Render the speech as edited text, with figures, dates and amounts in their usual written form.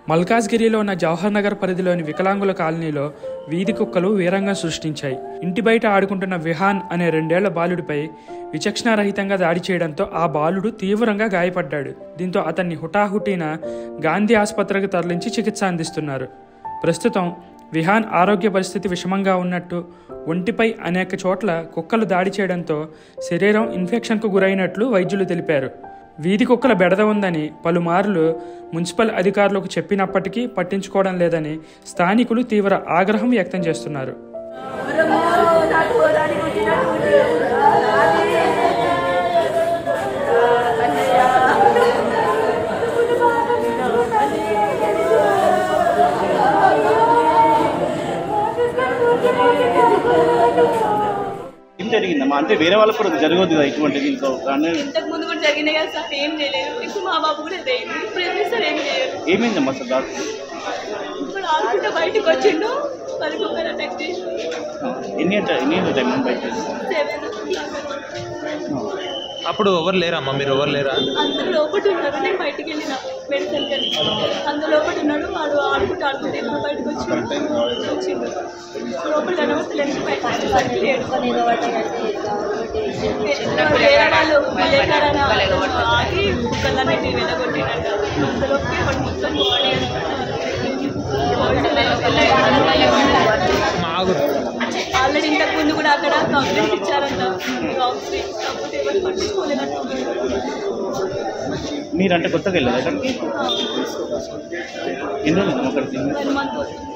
మల్కాజ్గిరిలో ఉన్న జవహర్ నగర్ పరిధిలోని వికలాంగుల కాలనీలో వీధి కుక్కలు వీరంగం సృష్టించాయి. ఇంటి బయట ఆడుకుంటున్న విహాన్ అనే 2 ఏళ్ల బాలుడిపై విచక్షణారహితంగా దాడి చేయడంతో ఆ బాలుడు తీవ్రంగా గాయపడ్డాడు. దీంతో అతన్ని హుటాహుటీన గాంధీ ఆసుపత్రికి తరలించి చికిత్స అందిస్తున్నారు. ప్రస్తుతం విహాన్ ఆరోగ్య పరిస్థితి విషమంగా ఉన్నట్టు, ఒంటిపై అనేక చోట్ల కుక్కలు దాడి చేయడంతో శరీరం ఇన్ఫెక్షన్కు గురైనట్లు వైద్యులు తెలిపారు. వీధి కుక్కల బెడద ఉందని పలుమార్లు మున్సిపల్ అధికారులకు చెప్పినప్పటికీ పట్టించుకోవడం లేదని స్థానికులు తీవ్ర ఆగ్రహం వ్యక్తం చేస్తున్నారు. ఏం జరిగిందమ్మా? అంటే వేరే వాళ్ళకు కూడా జరగదు కదా ఇటువంటిది. ఇంతకు ముందు కూడా జరిగింది కదా సార్, ఏం చేయలేదు. ఇప్పుడు మా బాబు కూడా అయింది. ఇప్పుడు ఎందుకు సార్ ఏం చేయరు? ఏమైందమ్మా సార్? డాక్టర్ ఇప్పుడు ఆడుకుంటే బయటకు వచ్చిండు, మరి కుక్కర్ అటాక్ చేసి ఎన్ని టైం బయట? అప్పుడు ఎవరు లేరమ్మా? మీరు ఎవరు లేరా? అందరూ లోపల ఉన్నారు. నేను బయటికి వెళ్ళిన మెడిసిన్ కలిసి అందరు లోపల ఉన్నాడు. వాడు ఆడుకుంటే ఇప్పుడు బయటకు వచ్చిండు. లోపల కనబడతలేదు. బయట వేరే వాళ్ళు ఆగి కుక్కలన్నిటి వెళ్ళగొట్టినట్టు అందులోకి మొత్తం బాడీ ఆల్రెడీ ఇంతకు ముందు కూడా అక్కడ కంప్లైంట్ ఇచ్చారంట. కాకపోతే ఎవరు పట్టించుకోలేదంట. మీరంటే కొత్తగా వెళ్ళారు అక్కడికి? ఎన్ని రోజులు అక్కడికి? 1 month అవుతుంది.